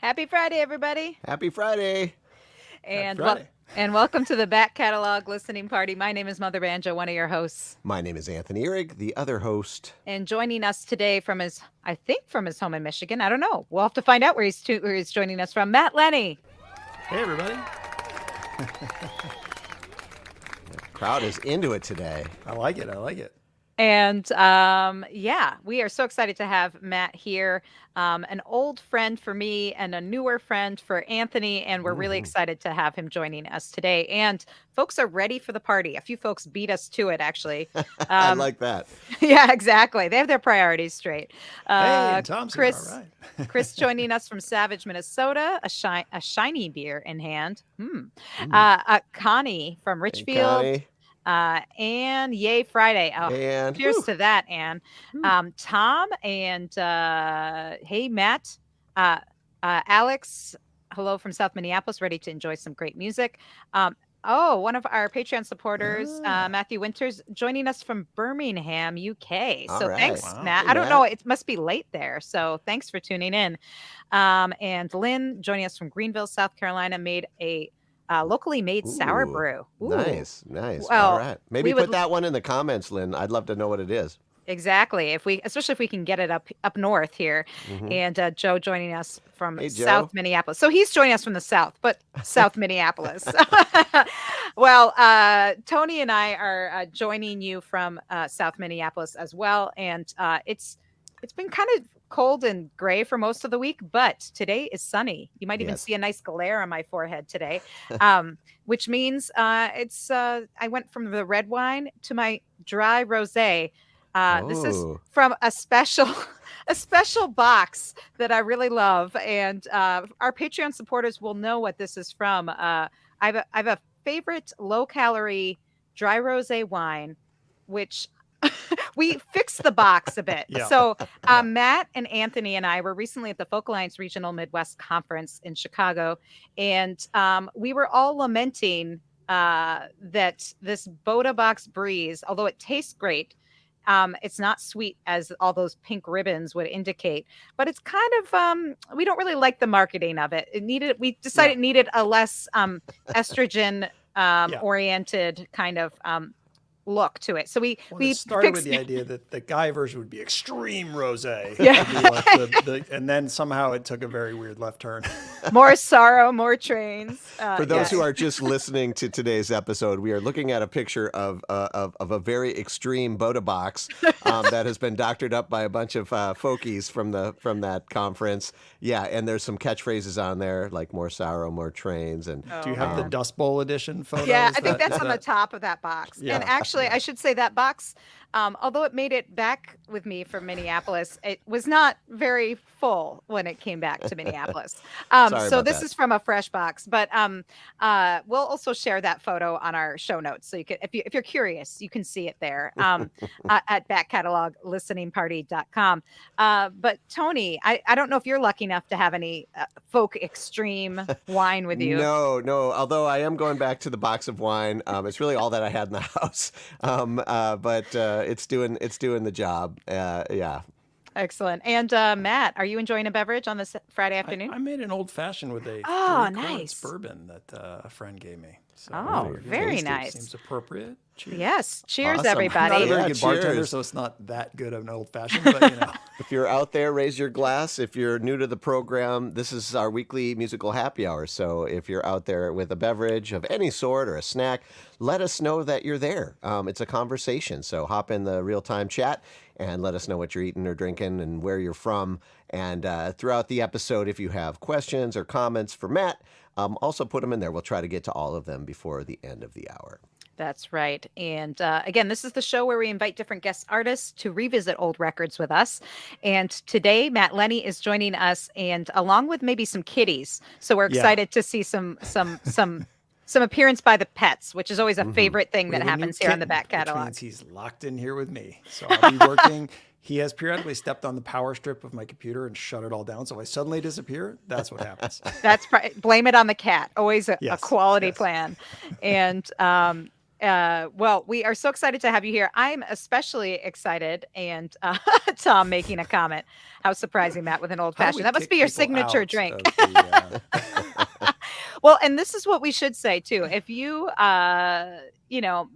Happy Friday, everybody. Happy Friday. And Friday. and welcome to the back catalog listening party. My name is Mother Banjo, one of your hosts. My name is Anthony Ihrig, the other host. And joining us today from I think from his home in Michigan. I don't know. We'll have to find out where he's joining us from. Matt Lenny. Hey, everybody. Crowd is into it today. I like it. I like it. And we are so excited to have Matt here, an old friend for me and a newer friend for Anthony. And we're really excited to have him joining us today. And folks are ready for the party. A few folks beat us to it, actually. I like that. Yeah, exactly. They have their priorities straight. Hey, and Tom's here. Chris, All right. Chris joining us from Savage, Minnesota, a shiny beer in hand. Connie from Richfield. Connie. And yay Friday. Oh, And cheers to that, Anne. Tom and hey Matt. Alex, hello from South Minneapolis, ready to enjoy some great music. One of our Patreon supporters, Matthew Winters, joining us from Birmingham, UK. All So right. thanks, Wow. Matt. Hey, I don't Matt. know, it must be late there. So thanks for tuning in. And Lynn joining us from Greenville, South Carolina, made a locally made sour Ooh, brew. Ooh. Nice. Well, All right. Maybe we would put that one in the comments, Lynn. I'd love to know what it is. Exactly. Especially if we can get it up north here. Mhm. And Joe joining us from Hey, Joe. South Minneapolis. So he's joining us from the South, but South Minneapolis. Well, Tony and I are joining you from South Minneapolis as well. And it's been kind of cold and gray for most of the week, but today is sunny. You might even Yes. see a nice glare on my forehead today, which means I went from the red wine to my dry rosé. This is Oh. from a special a special box that I really love, and our Patreon supporters will know what this is from. I have a favorite low calorie dry rosé wine, which we fixed the box a bit. Yeah. So Yeah. Matt and Anthony and I were recently at the Folk Alliance Regional Midwest Conference in Chicago, and we were all lamenting that this Boda Box Breeze, although it tastes great, it's not sweet as all those pink ribbons would indicate, but it's kind of we don't really like the marketing of it. We decided it needed a less estrogen oriented kind of look to it. So we It started fixed with the idea that the guy version would be extreme rosé. Yeah. Would be like and then somehow it took a very weird left turn. more sorrow, more trains. For those yes. who are just listening to today's episode, we are looking at a picture of a very extreme Boda box that has been doctored up by a bunch of folkies from that conference. Yeah, and there's some catchphrases on there like more sorrow, more trains, and Do you have the Dust Bowl edition photos? Yeah, I think that's on the top of that box. Yeah. And actually, I should say that box, although it made it back with me from Minneapolis, it was not very full when it came back to Minneapolis. Sorry So about this that. is from a fresh box, but we'll also share that photo on our show notes. So you can, if you're curious, you can see it there at backcataloglisteningparty.com. But Tony, I don't know if you're lucky enough to have any folk extreme wine with you. No. Although I am going back to the box of wine. It's really all that I had in the house. But it's doing the job. Yeah. Excellent. And Matt, are you enjoying a beverage on this Friday afternoon? I made an old fashioned with a Oh, 3 quarts nice. bourbon that a friend gave me. So Oh, I figured very it nice. Seems appropriate. Cheers. Yes. Cheers, Awesome. I'm not a everybody. very Yeah, good bartender, cheers. so it's not that good of an old fashioned, but you know. If you're out there, raise your glass. If you're new to the program, this is our weekly musical happy hour. So if you're out there with a beverage of any sort or a snack, let us know that you're there. It's a conversation. So hop in the real-time chat and let us know what you're eating or drinking and where you're from. And throughout the episode, if you have questions or comments for Matt, also put them in there. We'll try to get to all of them before the end of the hour. That's right. And again, this is the show where we invite different guest artists to revisit old records with us. And today, Matt Lenny is joining us, and along with maybe some kitties. So we're excited to see some appearance by the pets, which is always a favorite thing that We have a new happens here on the kitten, back which catalog. means he's locked in here with me. So I'll be working. He has periodically stepped on the power strip of my computer and shut it all down. So if I suddenly disappear, that's what happens. That's blame it on the cat. Always a Yes, quality yes. plan. And Well, we are so excited to have you here. I'm especially excited, and Tom making a comment. How surprising, Matt, with an old How do we fashioned. That must kick be your people signature out drink. of the? Well, and this is what we should say too. If you,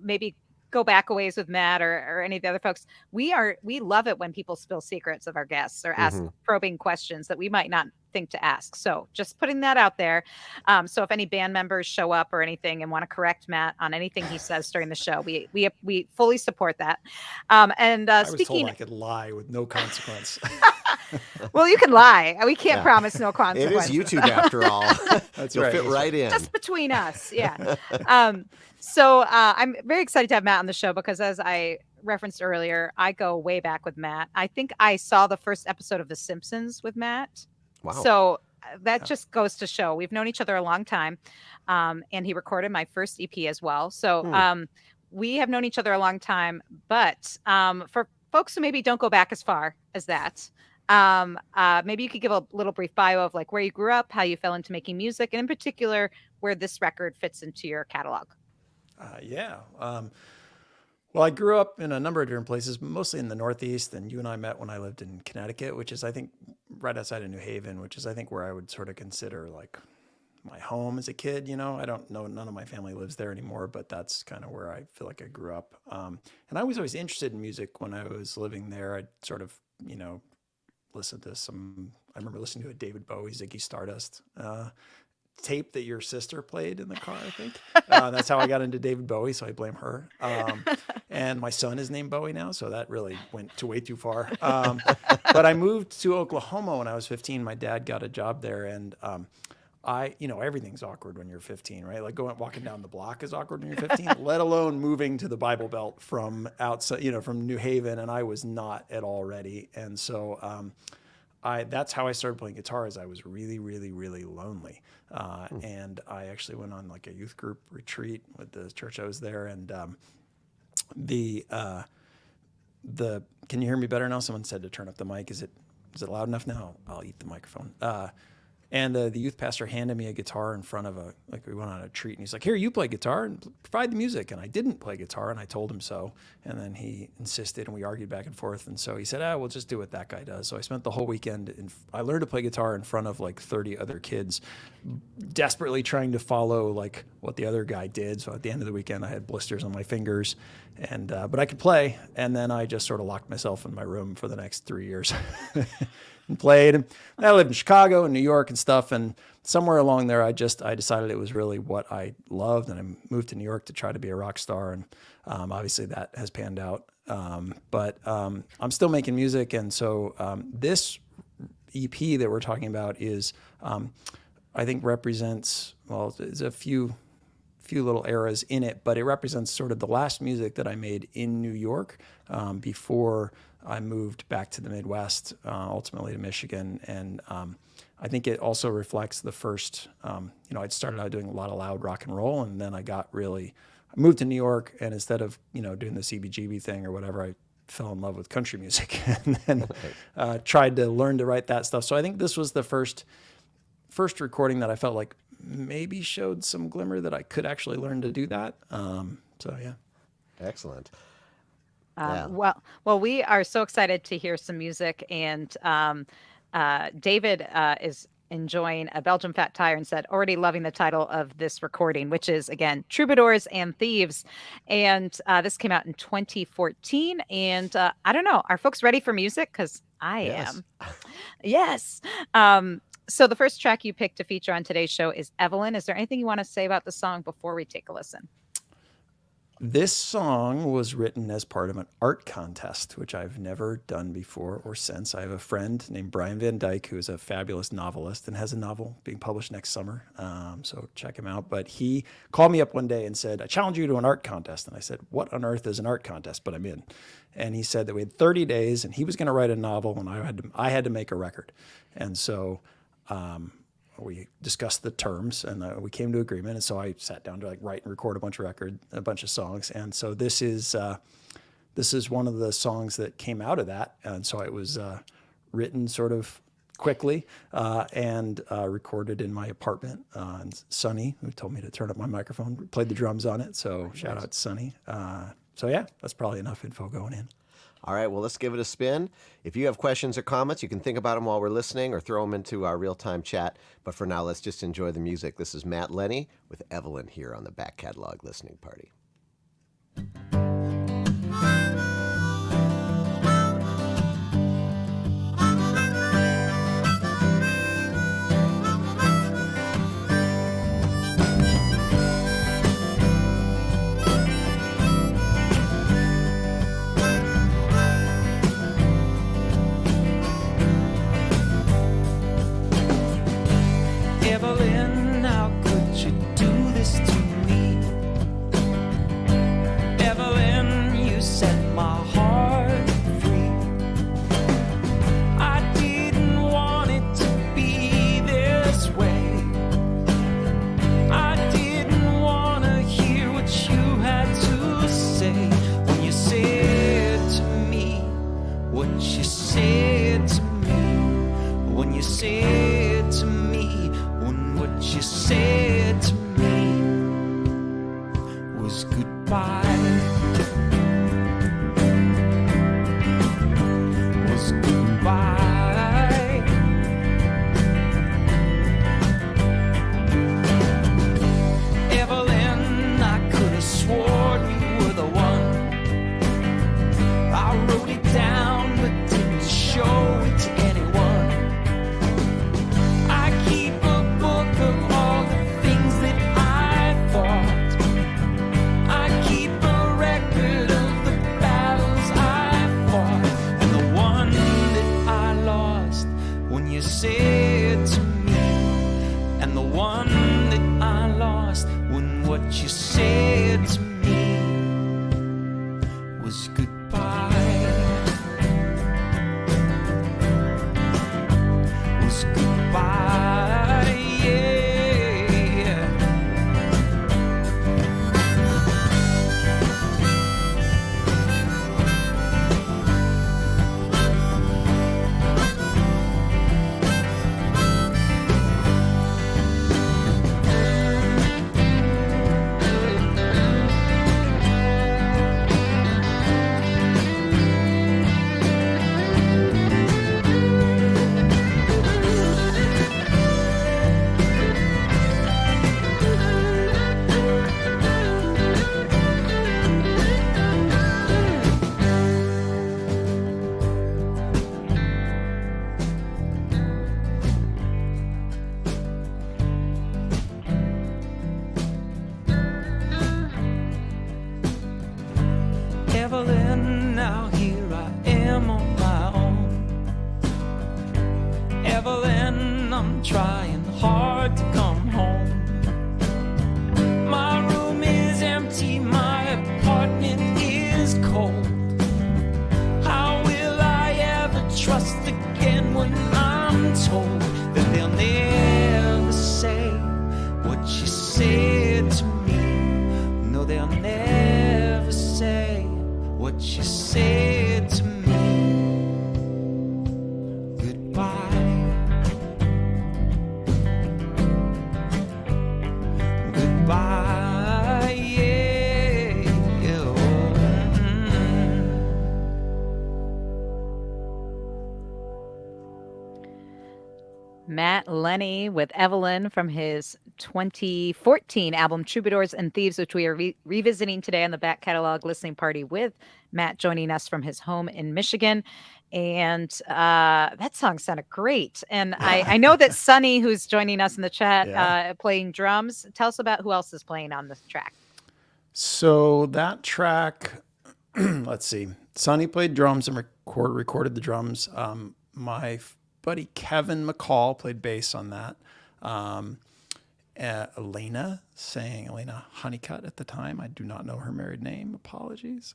maybe go back a ways with Matt or any of the other folks, we love it when people spill secrets of our guests or ask Hmm. probing questions that we might not think to ask. So just putting that out there. So if any band members show up or anything and want to correct Matt on anything he says during the show, we fully support that. And I was told speaking, I could lie with no consequence. well, you can lie. We can't Yeah. promise no It is consequence. YouTube after all. That's You'll right. fit That's right in. Just between us, yeah. So I'm very excited to have Matt on the show because, as I referenced earlier, I go way back with Matt. I think I saw the first episode of The Simpsons with Matt. Wow. So that Yeah. just goes to show we've known each other a long time. And he recorded my first EP as well. So Hmm. we have known each other a long time. But for folks who maybe don't go back as far as that, maybe you could give a little brief bio of like where you grew up, how you fell into making music, and in particular, where this record fits into your catalog. Yeah. Well, I grew up in a number of different places, mostly in the Northeast, and you and I met when I lived in Connecticut, which is, I think, right outside of New Haven, which is, I think, where I would sort of consider like my home as a kid. I don't know, none of my family lives there anymore, but that's kind of where I feel like I grew up. And I was always interested in music when I was living there. I sort of, listened to I remember listening to a David Bowie, Ziggy Stardust tape that your sister played in the car, I think. That's how I got into David Bowie, so I blame her. And my son is named Bowie now, so that really went way too far. But I moved to Oklahoma when I was 15. My dad got a job there, and everything's awkward when you're 15, right? Like walking down the block is awkward when you're 15, let alone moving to the Bible Belt from outside, from New Haven, and I was not at all ready. And so that's how I started playing guitar. Is I was really, really, really lonely. And I actually went on like a youth group retreat with the church I was there. And can you hear me better now? Someone said to turn up the mic. Is it loud enough now? I'll eat the microphone. And the youth pastor handed me a guitar in front of we went on a treat, and he's like, "Here, you play guitar and provide the music." And I didn't play guitar, and I told him so. And then he insisted, and we argued back and forth. And so he said, we'll just do what that guy does. So I spent the whole weekend, I learned to play guitar in front of like 30 other kids, desperately trying to follow like what the other guy did. So at the end of the weekend, I had blisters on my fingers, and but I could play. And then I just sort of locked myself in my room for the next 3 years. And played. And I lived in Chicago and New York and stuff. And somewhere along there, I decided it was really what I loved. And I moved to New York to try to be a rock star. And obviously that has panned out. But I'm still making music. And so this EP that we're talking about is, I think represents, well, there's a few little eras in it, but it represents sort of the last music that I made in New York before I moved back to the Midwest, ultimately to Michigan. And I think it also reflects the first, I'd started out doing a lot of loud rock and roll, and then I moved to New York, and instead of, doing the CBGB thing or whatever, I fell in love with country music and then tried to learn to write that stuff. So I think this was the first recording that I felt like maybe showed some glimmer that I could actually learn to do that. So yeah. Excellent. Well, we are so excited to hear some music, and David is enjoying a Belgium Fat Tire and said, already loving the title of this recording, which is, again, Troubadours and Thieves. And this came out in 2014. And I don't know, are folks ready for music? Because I am. Yes. So the first track you picked to feature on today's show is Evelyn. Is there anything you want to say about the song before we take a listen? This song was written as part of an art contest, which I've never done before or since. I have a friend named Brian Van Dyke, who is a fabulous novelist and has a novel being published next summer. So check him out. But he called me up one day and said, "I challenge you to an art contest." And I said, "What on earth is an art contest?" But I'm in. And he said that we had 30 days and he was going to write a novel and I had to make a record. And so we discussed the terms and we came to agreement. And so I sat down to write and record a bunch of songs. And so this is one of the songs that came out of that. And so it was written sort of quickly and recorded in my apartment. And Sonny, who told me to turn up my microphone, played the drums on it. So shout out to Sonny. So yeah, that's probably enough info going in. All right, well, let's give it a spin. If you have questions or comments, you can think about them while we're listening or throw them into our real-time chat. But for now, let's just enjoy the music. This is Matt Lenny with Evelyn here on the Back Catalog Listening Party. Evelyn, how could you do this to me? Evelyn, you set my heart free. I didn't want it to be this way. I didn't want to hear what you had to say when you said to me what you said to me. When you said to me what you said to me was goodbye. Was goodbye. Evelyn, I could have sworn you were the one. I wrote it down but didn't show it to anyone. Said to me, and the one that I lost when what you said to me was goodbye. Was goodbye, yeah. Evelyn, now here I am on my own. Evelyn, I'm trying hard to come home. My room is empty, my apartment is cold. How will I ever trust again when I'm told that they'll never say what you said to me? No, they'll never say what you said to me. Goodbye. Goodbye, yeah. Matt Lenny with Evelyn from his 2014 album Troubadours and Thieves, which we are revisiting today on the Back Catalog Listening Party with Matt joining us from his home in Michigan. And that song sounded great. And I know that Sonny, who's joining us in the chat, playing drums. Tell us about who else is playing on this track. So that track, let's see. Sonny played drums and recorded the drums. My buddy Kevin McCall played bass on that. Elena Honeycutt at the time. I do not know her married name. Apologies.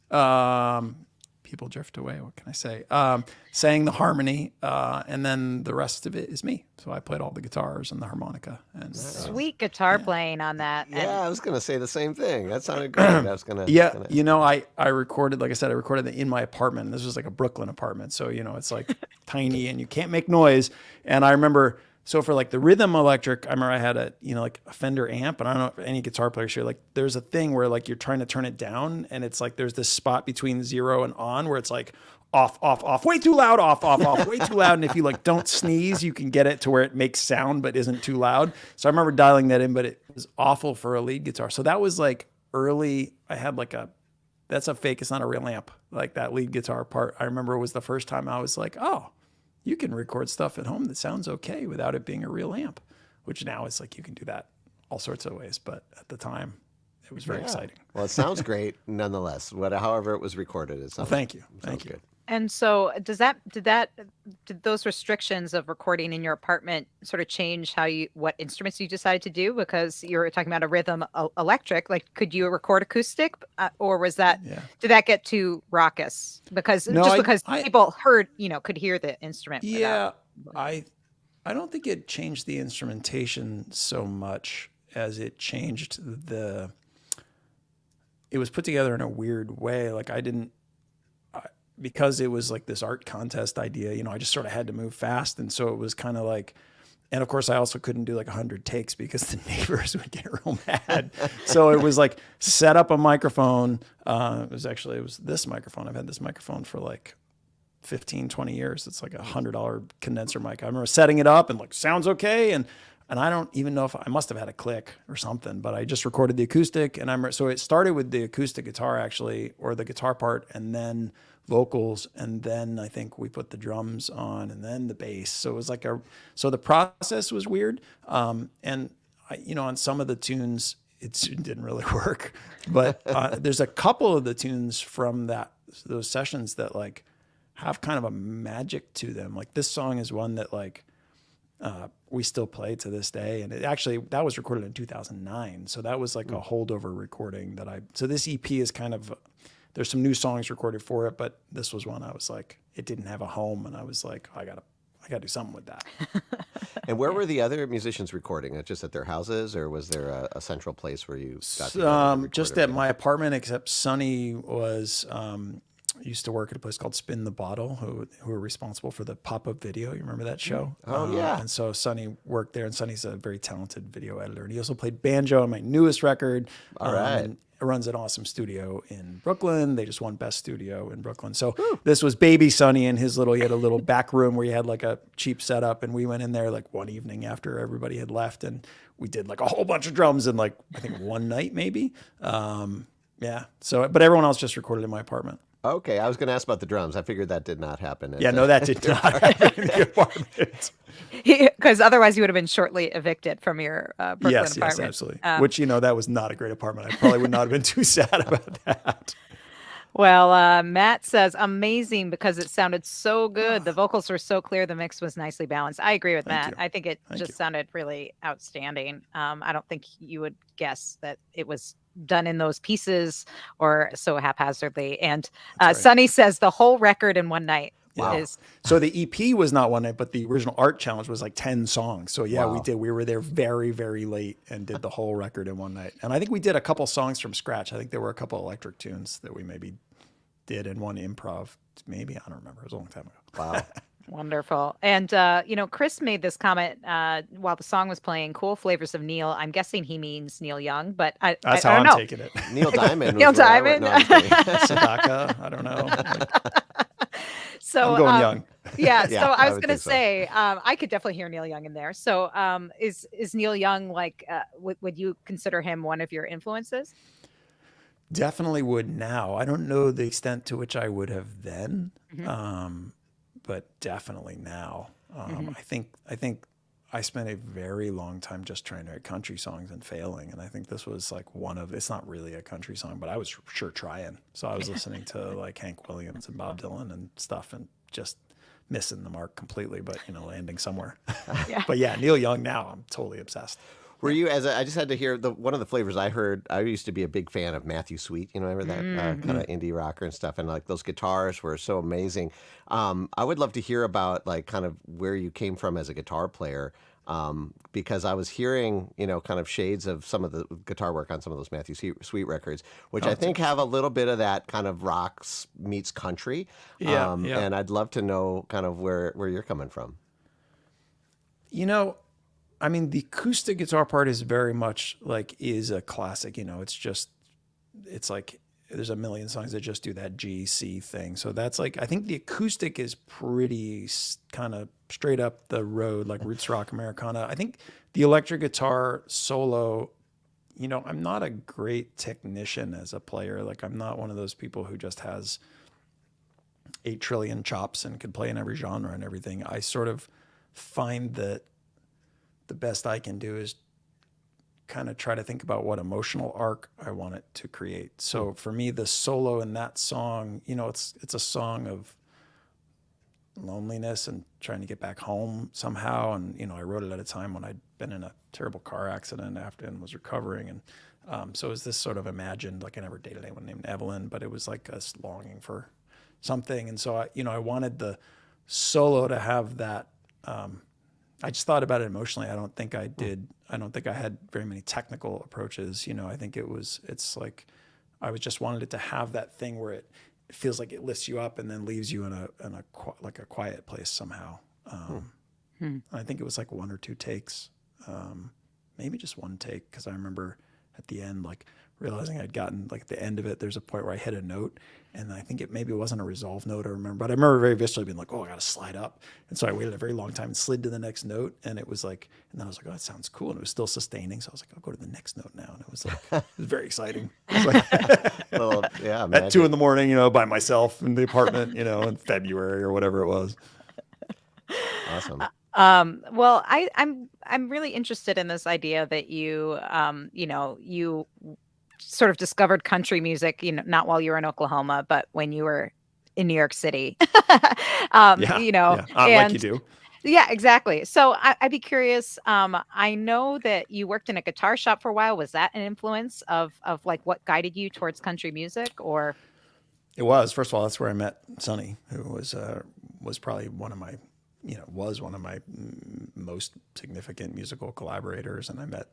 people drift away. What can I say? Sang the harmony, and then the rest of it is me. So I played all the guitars and the harmonica. And Sweet guitar playing on that. Yeah, I was gonna say the same thing. That sounded great. I was gonna. I recorded, like I said, I recorded it in my apartment. This was like a Brooklyn apartment, so it's like tiny and you can't make noise. And I remember. So for like the rhythm electric, I remember I had a, like a Fender amp, and I don't know if any guitar players here, like there's a thing where like you're trying to turn it down and it's like there's this spot between 0 and on where it's like off, way too loud, off, way too loud. And if you like don't sneeze, you can get it to where it makes sound but isn't too loud. So I remember dialing that in, but it was awful for a lead guitar. So that was like early, I had like that's a fake, it's not a real amp, like that lead guitar part. I remember it was the first time I was like, oh, you can record stuff at home that sounds okay without it being a real amp, which now is like you can do that all sorts of ways. But at the time, it was very exciting. Well, it sounds great nonetheless. However it was recorded, it sounds. Well, thank you. Thank you. Good. And so did those restrictions of recording in your apartment sort of change what instruments you decided to do? Because you were talking about a rhythm electric, like could you record acoustic, or was that, did that get too raucous? Because people heard, could hear the instrument. Yeah. I don't think it changed the instrumentation so much as it changed it was put together in a weird way. Like because it was like this art contest idea, I just sort of had to move fast. And so it was kind of like, and of course I also couldn't do like 100 takes because the neighbors would get real mad. So it was like set up a microphone. It was this microphone. I've had this microphone for like 15, 20 years. It's like $100 condenser mic. I remember setting it up and like, sounds okay. And I don't even know if I must have had a click or something, but I just recorded the acoustic. And so it started with the acoustic guitar actually, or the guitar part, and then vocals. And then I think we put the drums on and then the bass. So it was like so the process was weird. And on some of the tunes, it didn't really work, but there's a couple of the tunes from those sessions that like have kind of a magic to them. Like this song is one that like, we still play to this day. And that was recorded in 2009. So that was like a holdover recording so this EP is kind of, there's some new songs recorded for it, but this was one I was like, it didn't have a home. And I was like, I gotta do something with that. And where were the other musicians recording? Just at their houses, or was there a central place where you got to just at my apartment, except Sonny was, used to work at a place called Spin the Bottle, who were responsible for the pop-up video. You remember that show? Oh, yeah. And so Sonny worked there, and Sonny's a very talented video editor. And he also played banjo on my newest record. All right. And runs an awesome studio in Brooklyn. They just won Best Studio in Brooklyn. So this was baby Sonny in he had a little back room where he had like a cheap setup. And we went in there like one evening after everybody had left, and we did like a whole bunch of drums in like, I think one night maybe. So, but everyone else just recorded in my apartment. Okay, I was going to ask about the drums. I figured that did not happen. No, that did not happen in the apartment. Because otherwise you would have been shortly evicted from your Brooklyn apartment. Yes, absolutely. Which, that was not a great apartment. I probably would not have been too sad about that. Well, Matt says, amazing because it sounded so good. The vocals were so clear. The mix was nicely balanced. I agree with Matt. I think it sounded really outstanding. I don't think you would guess that it was done in those pieces or so haphazardly. And Sonny says the whole record in one night. Wow. So the EP was not one night, but the original art challenge was like 10 songs. So we did. We were there very, very late and did the whole record in one night. And I think we did a couple songs from scratch. I think there were a couple electric tunes that we maybe did and one improv. Maybe, I don't remember. It was a long time ago. Wow. Wonderful. And, Chris made this comment while the song was playing, cool flavors of Neil. I'm guessing he means Neil Young, but that's I how don't I'm know. taking it. Neil Diamond. Neil Diamond. Sadaka. I don't know. So I'm going Young. Yeah. So I was going to say, I could definitely hear Neil Young in there. So is Neil Young like, would you consider him one of your influences? Definitely would now. I don't know the extent to which I would have then, but definitely now. I think I spent a very long time just trying to write country songs and failing. And I think this was like it's not really a country song, but I was sure trying. So I was listening to like Hank Williams and Bob Dylan and stuff and just missing the mark completely, but landing somewhere. But Neil Young now, I'm totally obsessed. Were you I just had to hear one of the flavors I heard. I used to be a big fan of Matthew Sweet. Remember that kind of indie rocker and stuff, and like those guitars were so amazing. I would love to hear about like kind of where you came from as a guitar player. Because I was hearing, kind of shades of some of the guitar work on some of those Matthew Sweet records, which I think have a little bit of that kind of rocks meets country. Yeah. And I'd love to know kind of where you're coming from. I mean, the acoustic guitar part is very much like is a classic. It's like there's a million songs that just do that G C thing. So that's like I think the acoustic is pretty kind of straight up the road, like roots rock Americana. I think the electric guitar solo, I'm not a great technician as a player. Like I'm not one of those people who just has 8 trillion chops and can play in every genre and everything. I sort of find that the best I can do is kind of try to think about what emotional arc I want it to create. So for me, the solo in that song, it's a song of loneliness and trying to get back home somehow. And, I wrote it at a time when I'd been in a terrible car accident after and was recovering. And so it was this sort of imagined, like I never dated anyone named Evelyn, but it was like us longing for something. And so I wanted the solo to have that, I just thought about it emotionally. I don't think I did. I don't think I had very many technical approaches. I think it's like, I was just wanted it to have that thing where it feels like it lifts you up and then leaves you in a quiet place somehow. I think it was like 1 or 2 takes, maybe just 1 take. Cause I remember at the end, like realizing I'd gotten like at the end of it, there's a point where I hit a note and I think it maybe wasn't a resolved note I remember, but I remember very viscerally being like, oh, I got to slide up. And so I waited a very long time and slid to the next note. And it was like, and then I was like, oh, that sounds cool. And it was still sustaining. So I was like, I'll go to the next note now. And it was like, it was very exciting. It was like Well, yeah, at 2 a.m, by myself in the apartment, in February or whatever it was. Awesome. Well, I'm really interested in this idea that you you sort of discovered country music, not while you were in Oklahoma, but when you were in New York City. Yeah, like you do. Yeah, exactly. So I'd be curious. I know that you worked in a guitar shop for a while. Was that an influence of like what guided you towards country music, or? It was. First of all, that's where I met Sonny, who was probably one of my most significant musical collaborators, and I met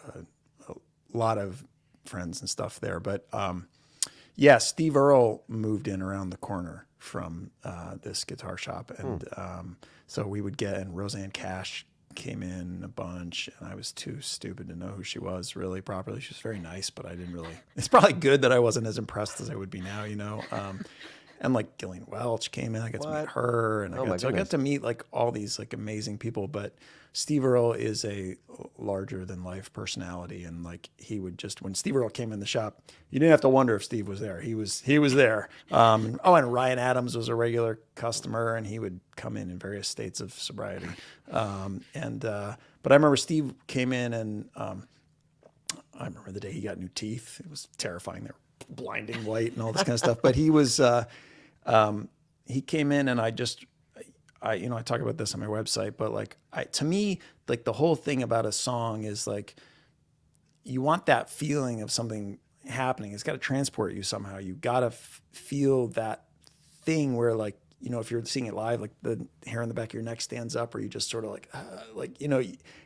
a lot of friends and stuff there. But Steve Earle moved in around the corner from this guitar shop, and so we would and Roseanne Cash came in a bunch, and I was too stupid to know who she was really properly. She was very nice, but I didn't really. It's probably good that I wasn't as impressed as I would be now, And like Gillian Welch came in, I got to meet her, and I got to meet like all these like amazing people. But Steve Earle is a larger than life personality, and like he would just when Steve Earle came in the shop, you didn't have to wonder if Steve was there. He was there. And Ryan Adams was a regular customer, and he would come in various states of sobriety. But I remember Steve came in, and I remember the day he got new teeth. It was terrifying. They were blinding white and all this kind of stuff. But he was. He came in, and I talk about this on my website, but like, to me, like the whole thing about a song is like, you want that feeling of something happening. It's got to transport you somehow. You got to feel that thing where like, if you're seeing it live, like the hair on the back of your neck stands up, or you just sort of like,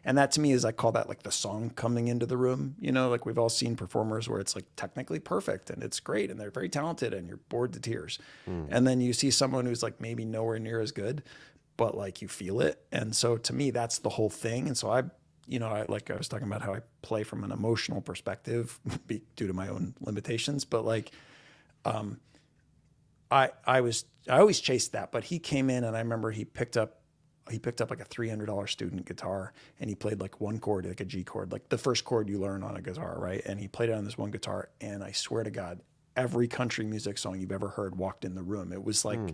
and that to me is, I call that like the song coming into the room, like we've all seen performers where it's like technically perfect and it's great and they're very talented and you're bored to tears. And then you see someone who's like maybe nowhere near as good, but like you feel it. And so to me, that's the whole thing. And so I was talking about how I play from an emotional perspective due to my own limitations, but like, I always chased that, but he came in, and I remember he picked up like a $300 student guitar, and he played like one chord, like a G chord, like the first chord you learn on a guitar, right? And he played it on this one guitar, and I swear to God, every country music song you've ever heard walked in the room. It was like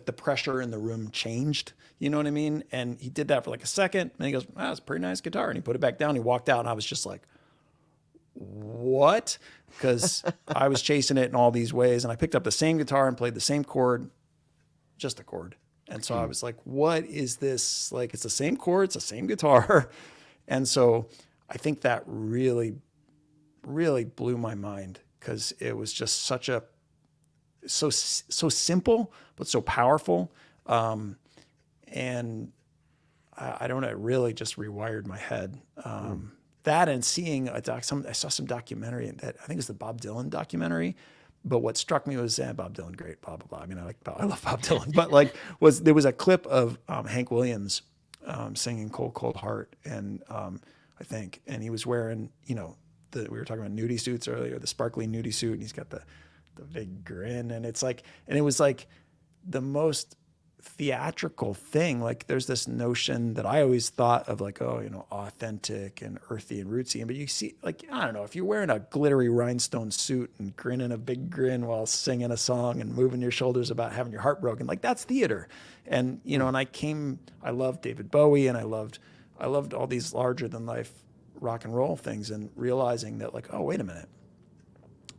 the pressure in the room changed, you know what I mean? And he did that for like a second, and he goes, "Wow, that's a pretty nice guitar," and he put it back down. He walked out, and I was just like, what? Because I was chasing it in all these ways, and I picked up the same guitar and played the same chord, just a chord. And so I was like, what is this? Like, it's the same chord, it's the same guitar. And so I think that really, really blew my mind, because it was just so simple, but so powerful. And I don't know, it really just rewired my head. That, and seeing I saw some documentary that I think it's the Bob Dylan documentary. But what struck me was, Bob Dylan, great, blah, blah, blah. I mean, I love Bob Dylan, but like there was a clip of Hank Williams singing Cold, Cold Heart. And I think, and he was wearing, we were talking about nudie suits earlier, the sparkly nudie suit, and he's got the big grin. And it was like the most theatrical thing. Like, there's this notion that I always thought of, like, authentic and earthy and rootsy. But you see, like, I don't know, if you're wearing a glittery rhinestone suit and grinning a big grin while singing a song and moving your shoulders about having your heart broken, like, that's theater. And, and I loved David Bowie, and I loved all these larger than life rock and roll things, and realizing that, like, oh, wait a minute,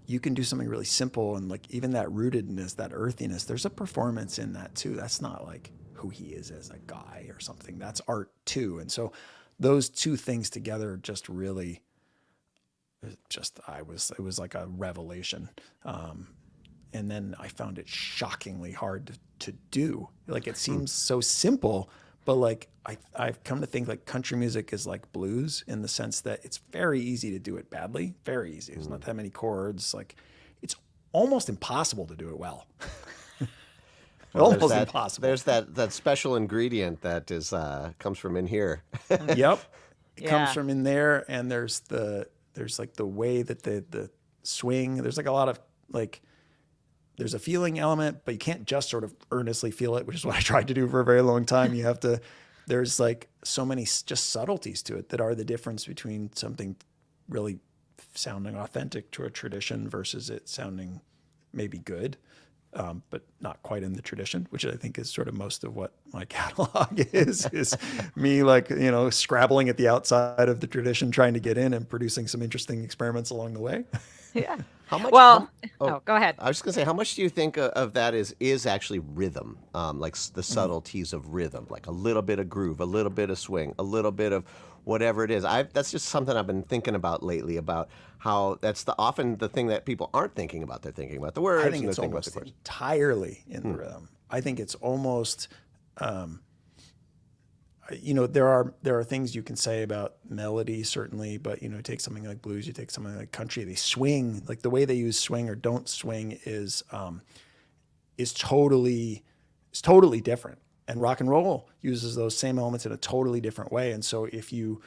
you can do something really simple, and like even that rootedness, that earthiness, there's a performance in that too. That's not like who he is as a guy or something. That's art too. And so those two things together just really, it was like a revelation. And then I found it shockingly hard to do. Like, it seems so simple, but like I've come to think like country music is like blues, in the sense that it's very easy to do it badly, very easy. There's not that many chords. Like, it's almost impossible to do it well. Almost impossible. There's that special ingredient that is comes from in here. Yep, it comes from in there, and there's like the way that the swing. There's like a lot of like. There's a feeling element, but you can't just sort of earnestly feel it, which is what I tried to do for a very long time. You have to, there's like so many just subtleties to it that are the difference between something really sounding authentic to a tradition versus it sounding maybe good, but not quite in the tradition, which I think is sort of most of what my catalog is me, like, scrabbling at the outside of the tradition, trying to get in and producing some interesting experiments along the way. Yeah. How much? Well, go ahead. I was just gonna say, how much do you think of that is actually rhythm, like the subtleties of rhythm, like a little bit of groove, a little bit of swing, a little bit of whatever it is. That's just something I've been thinking about lately, about how that's often the thing that people aren't thinking about. They're thinking about the words. I think it's almost entirely in the rhythm. I think it's almost. There are things you can say about melody, certainly, but take something like blues, you take something like country, they swing, like the way they use swing or don't swing is totally different. And rock and roll uses those same elements in a totally different way. And so if you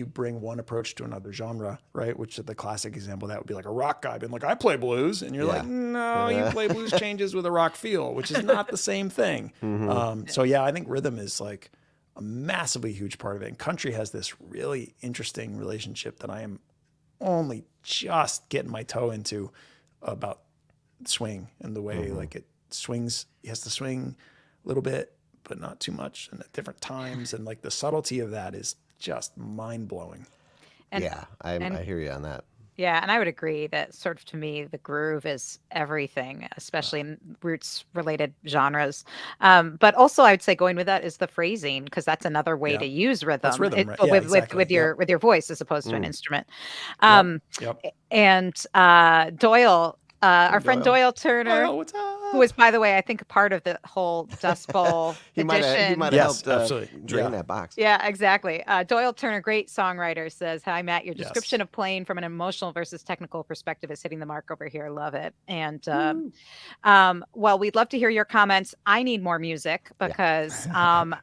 bring one approach to another genre, right, which is the classic example, that would be like a rock guy being like, I play blues. And you're like, no, you play blues changes with a rock feel, which is not the same thing. So yeah, I think rhythm is like a massively huge part of it. And country has this really interesting relationship that I am only just getting my toe into, about swing and the way like it swings. He has to swing a little bit, but not too much, and at different times. And like the subtlety of that is just mind blowing. I hear you on that. Yeah, and I would agree that sort of to me, the groove is everything, especially in roots related genres. But also I would say going with that is the phrasing, because that's another way to use rhythm. That's rhythm, right? With your voice as opposed to an instrument. Yep. And Doyle, our friend Doyle Turner, what's up? who was, by the way, I think part of the whole Dust Bowl He might edition. have helped drain that box. Yeah, exactly. Doyle Turner, great songwriter, says, "Hi, Matt. Your description of playing from an emotional versus technical perspective is hitting the mark over here. Love it." And well, we'd love to hear your comments. I need more music because, Matt,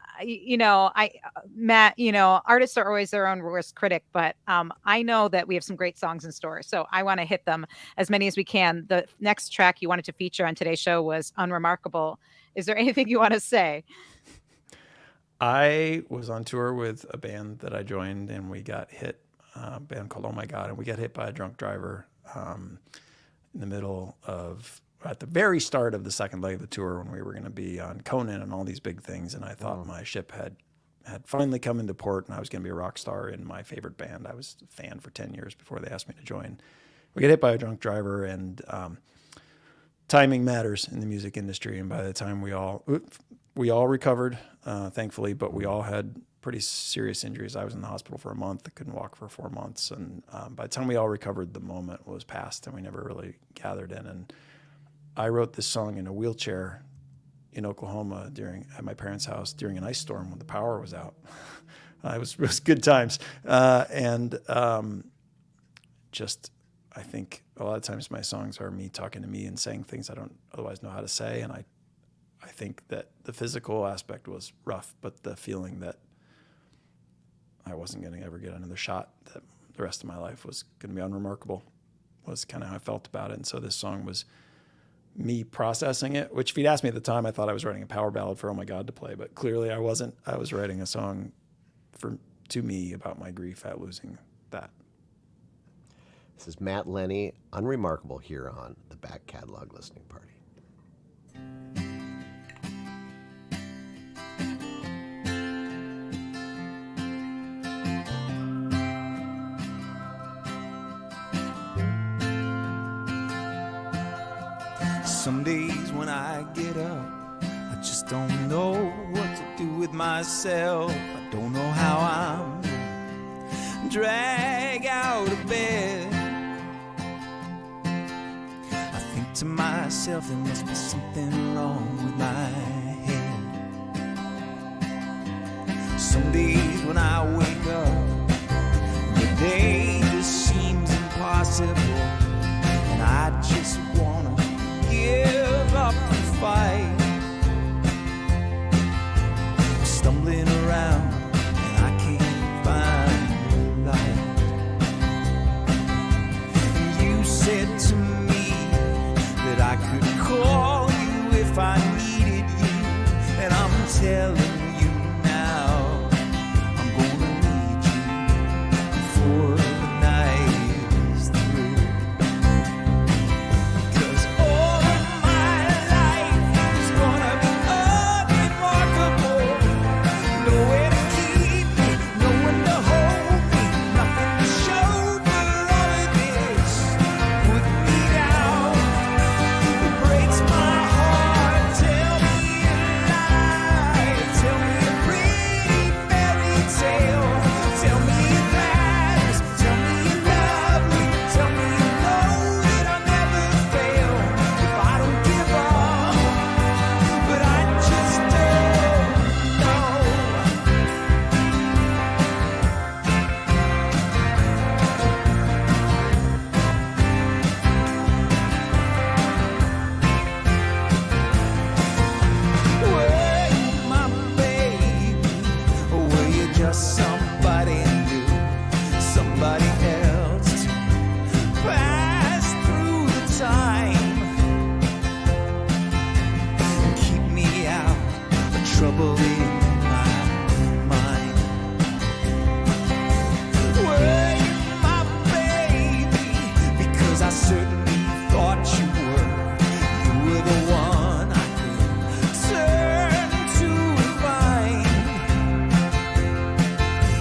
artists are always their own worst critic, but I know that we have some great songs in store, so I want to hit them as many as we can. The next track you wanted to feature on today's show was Unremarkable. Is there anything you want to say? I was on tour with a band that I joined, and we got hit, a band called Oh My God, and we got hit by a drunk driver in the middle of, at the very start of the second leg of the tour, when we were going to be on Conan and all these big things. And I thought my ship had finally come into port, and I was going to be a rock star in my favorite band. I was a fan for 10 years before they asked me to join. We get hit by a drunk driver, and timing matters in the music industry. And by the time we all, we all recovered, thankfully, but we all had pretty serious injuries. I was in the hospital for a month. I couldn't walk for 4 months. And by the time we all recovered, the moment was past and we never really gathered in. And I wrote this song in a wheelchair in Oklahoma at my parents' house during an ice storm when the power was out. It was good times. I think a lot of times my songs are me talking to me and saying things I don't otherwise know how to say. And I think that the physical aspect was rough, but the feeling that I wasn't going to ever get another shot, that the rest of my life was going to be unremarkable, was kind of how I felt about it. And so this song was me processing it, which if you'd asked me at the time, I thought I was writing a power ballad for Oh My God to play, but clearly I wasn't. I was writing a song to me about my grief at losing that. This is Matt Lenny, Unremarkable, here on the Back Catalog Listening Party. Some days when I get up, I just don't know what to do with myself. I don't know how I'm drag out of bed. I think to myself there must be something wrong with my head. Some days when I wake up, the day just seems impossible, and I just wanna give up the fight. I'm stumbling around and I can't find the light. You said to me that I could call you if I needed you, and I'm telling you now, I'm gonna need you before the night is through. 'Cause all of my life is gonna be unremarkable. Nowhere to keep me, no one to hold me, nothing to show for all of this. Put me down, it breaks my heart. Tell me a lie, tell me a pretty fairy tale. Tell me it matters, tell me you love me, tell me you know that I'll never fail if I don't give up. But I just don't know. Were you my baby, or were you just somebody new, somebody else to pass through the time and keep me out of trouble in my mind? Were you my baby? Because I certainly thought you were. You were the one I could turn to and find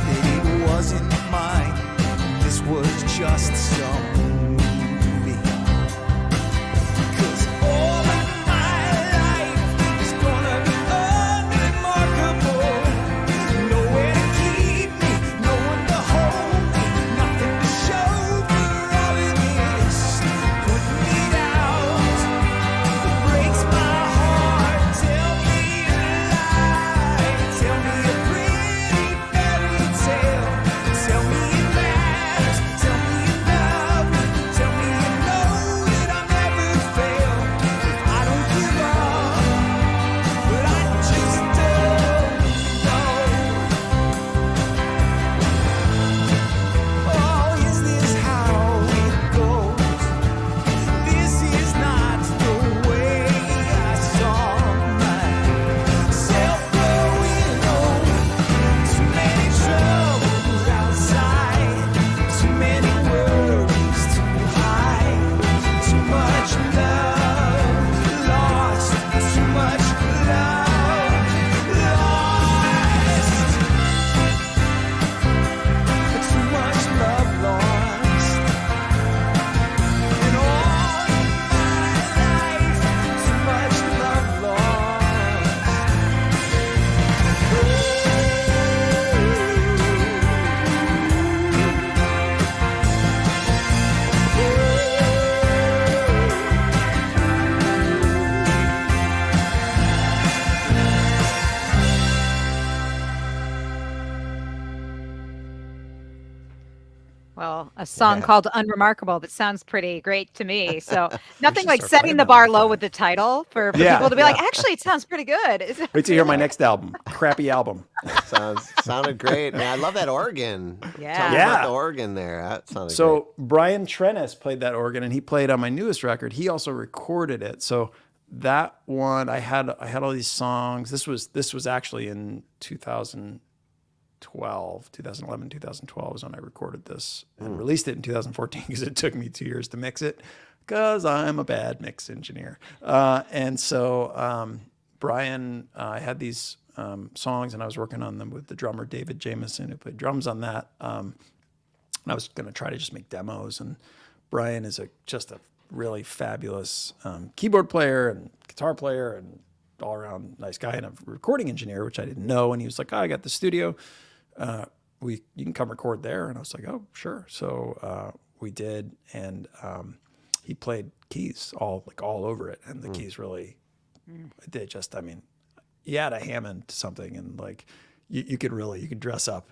that it wasn't mine. This was just some movie. 'Cause all of my life is gonna be unremarkable. Nowhere to keep me, no one to hold me, nothing to show for all of this. Put me down, it breaks my heart. Tell me a lie, tell me a pretty fairy tale. Tell me it matters, tell me you love Well, a song Yeah. called Unremarkable, that sounds pretty great to me. So We nothing should like start setting playing the that all bar the low time. with the title for Yeah, people to be like, yeah. actually, it sounds pretty good. Is it Wait till you hear my really? next album. Crappy album. Sounded great. And I love that organ. Tell me Yeah. about the Yeah. organ there. That sounded great. So Brian Trennis played that organ, and he played on my newest record. He also recorded it. So that one, I had all these songs. This was actually in 2011, 2012 is when I recorded this and released it in 2014 because it took me 2 years to mix it because I'm a bad mix engineer. And so Brian, I had these songs and I was working on them with the drummer David Jameson, who played drums on that. And I was going to try to just make demos. And Brian is just a really fabulous keyboard player and guitar player and all around nice guy and a recording engineer, which I didn't know. And he was like, "Oh, I got the studio. You can come record there." And I was like, "Oh, sure." So we did, and he played keys all over it, and the keys really they just, I mean, you add a Hammond to something, and like you can dress up,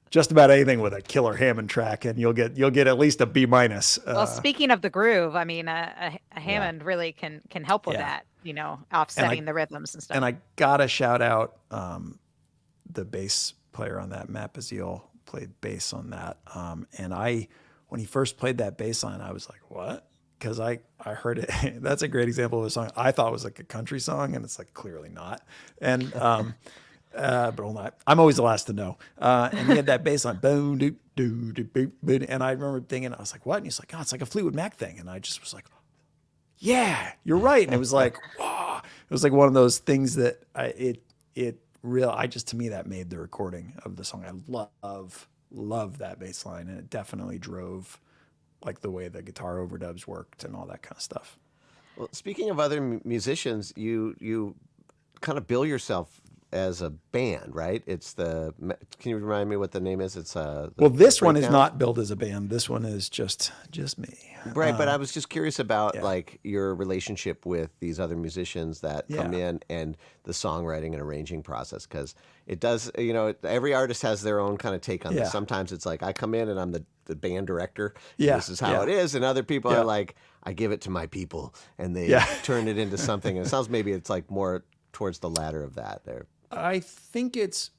just about anything with a killer Hammond track, and you'll get at least a B minus. Well, speaking of the groove, I mean, a Hammond really can help with Yeah. that, offsetting the rhythms and stuff. And I gotta shout out the bass player on that, Matt Bazile, played bass on that. And when he first played that bass line, I was like, "What?" Because I heard it. That's a great example of a song I thought was like a country song, and it's like clearly not. And but I'm always the last to know. And he had that bass line, boom, doop, doo, doop, boop, boop. And I remember thinking, I was like, "What?" And he's like, "Oh, it's like a Fleetwood Mac thing." And I just was like, "Yeah, you're right." And it was like, wow. It was like one of those things that to me, that made the recording of the song. I love that bass line, and it definitely drove like the way the guitar overdubs worked and all that kind of stuff. Well, speaking of other musicians, you kind of bill yourself as a band, right? Can you remind me what the name is? It's Well, this one is Breakdown? not billed as a band. This one is just me. Right, but I was just curious about yeah. like your relationship with these other musicians that come Yeah. in and the songwriting and arranging process, because it does, every artist has their own kind of take on Yeah. this. Sometimes it's like I come in and I'm the band director. Yeah, This is how yeah. it is, and other people Yeah. are like, I give it to my people, and they Yeah. turn it into something. And it sounds maybe it's like more towards the latter of that there. I think it's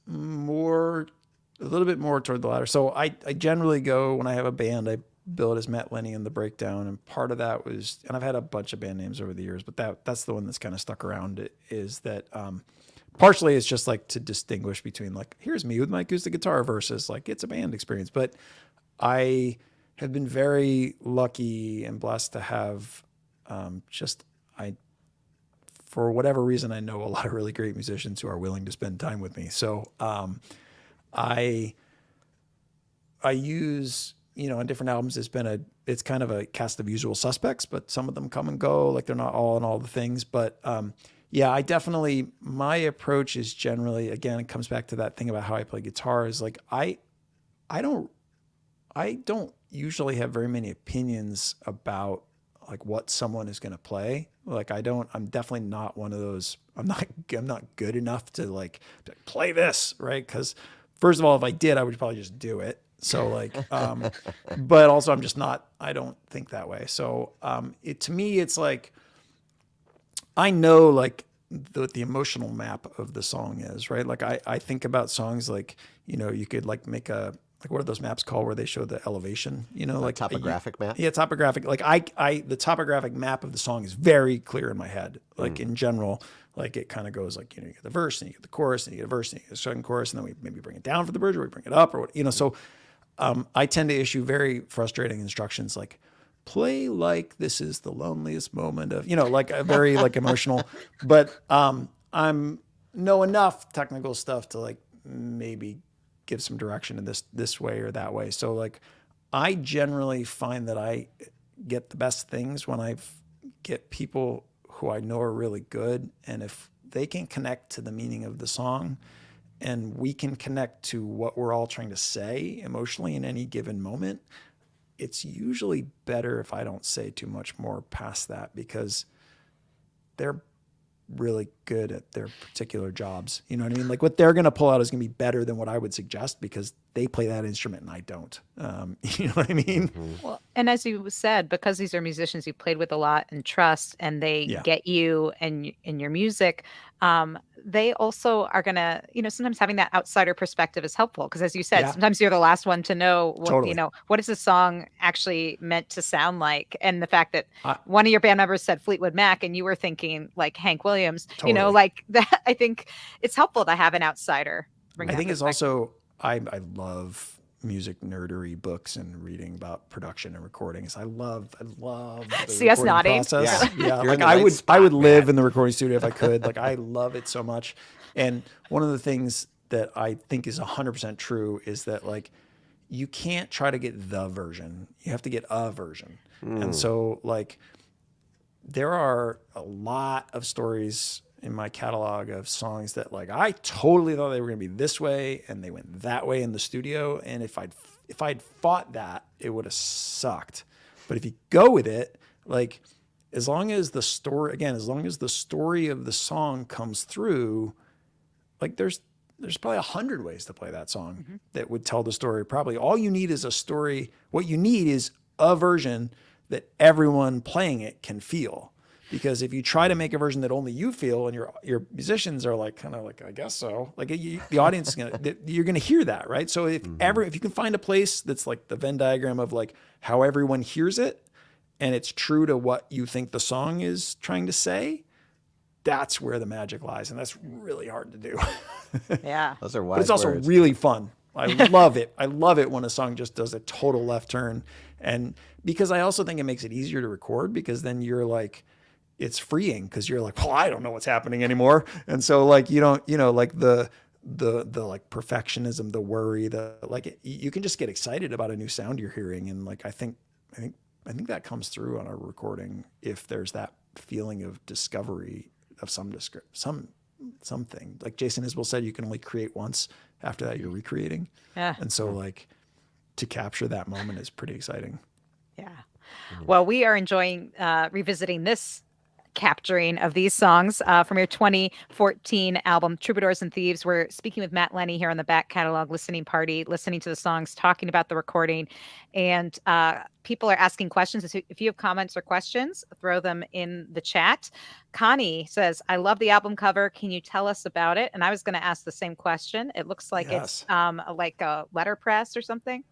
a little bit more toward the latter. So I generally go, when I have a band, I bill it as Matt Lenny in the Breakdown. And part of that was, and I've had a bunch of band names over the years, but that's the one that's kind of stuck around, is that partially it's just like to distinguish between like, here's me with my acoustic guitar versus like it's a band experience. But I have been very lucky and blessed to have for whatever reason, I know a lot of really great musicians who are willing to spend time with me. So I use, on different albums, it's kind of a cast of usual suspects, but some of them come and go, like they're not all in all the things. But yeah, my approach is generally, again, it comes back to that thing about how I play guitar, is like I don't usually have very many opinions about like what someone is going to play. Like I'm definitely not one of those, I'm not good enough to like play this, right? Because first of all, if I did, I would probably just do it. So like, but also I'm just not, I don't think that way. So to me, it's like, I know like what the emotional map of the song is, right? Like I think about songs like, you could like make like what are those maps called where they show the elevation, like Topographic map? Yeah, topographic. Like the topographic map of the song is very clear in my head. Like in general, like it kind of goes like, you get the verse and you get the chorus and you get a verse and you get a second chorus, and then we maybe bring it down for the bridge or we bring it up or what, so I tend to issue very frustrating instructions like, play like this is the loneliest moment of, like a very like emotional, but I'm know enough technical stuff to like maybe give some direction in this way or that way. So like, I generally find that I get the best things when I get people who I know are really good. And if they can connect to the meaning of the song and we can connect to what we're all trying to say emotionally in any given moment, it's usually better if I don't say too much more past that, because they're really good at their particular jobs. You know what I mean? Like what they're going to pull out is going to be better than what I would suggest because they play that instrument and I don't. You know what I mean? Well, and as you said, because these are musicians you played with a lot and trust, and they get you and in your music, they also are gonna, sometimes having that outsider perspective is helpful because, as you said, sometimes you're the last one to know what, what is the song actually meant to sound like, and the fact that one of your band members said Fleetwood Mac and you were thinking like Hank Williams, like that. I think it's helpful to have an outsider. I think it's also I love music nerdery books and reading about production and recordings. I love the See us nodding. Process. Yeah, like I would live in the recording studio if I could. Like I love it so much. And one of the things that I think is 100% true is that like you can't try to get the version. You have to get a version. And so like there are a lot of stories in my catalog of songs that like I totally thought they were going to be this way and they went that way in the studio, and if I'd fought that, it would have sucked. But if you go with it, like as long as the story of the song comes through, like there's probably 100 ways to play that song that would tell the story. Probably all you need is a story. What you need is a version that everyone playing it can feel. Because if you try to make a version that only you feel, and your musicians are like kind of like, I guess so, like the audience is you're gonna hear that, right? So if you can find a place that's like the Venn diagram of like how everyone hears it, and it's true to what you think the song is trying to say, that's where the magic lies, and that's really hard to do. Yeah, those are wise but it's also words. really fun. I love it. I love it when a song just does a total left turn, and because I also think it makes it easier to record because then you're like. It's freeing because you're like, well, I don't know what's happening anymore. And so like, you don't, like the like perfectionism, the worry, you can just get excited about a new sound you're hearing. And like, I think that comes through on a recording if there's that feeling of discovery of something. Like Jason Isbell said, you can only create once. After that, you're recreating. Yeah. And so like to capture that moment is pretty exciting. Yeah. Well, we are enjoying revisiting this capturing of these songs from your 2014 album Troubadours and Thieves. We're speaking with Matt Lenny here on the back catalog listening party, listening to the songs, talking about the recording, and people are asking questions. If you have comments or questions, throw them in the chat. Connie says, I love the album cover. Can you tell us about it? And I was going to ask the same question. It looks like it's like a letterpress or something.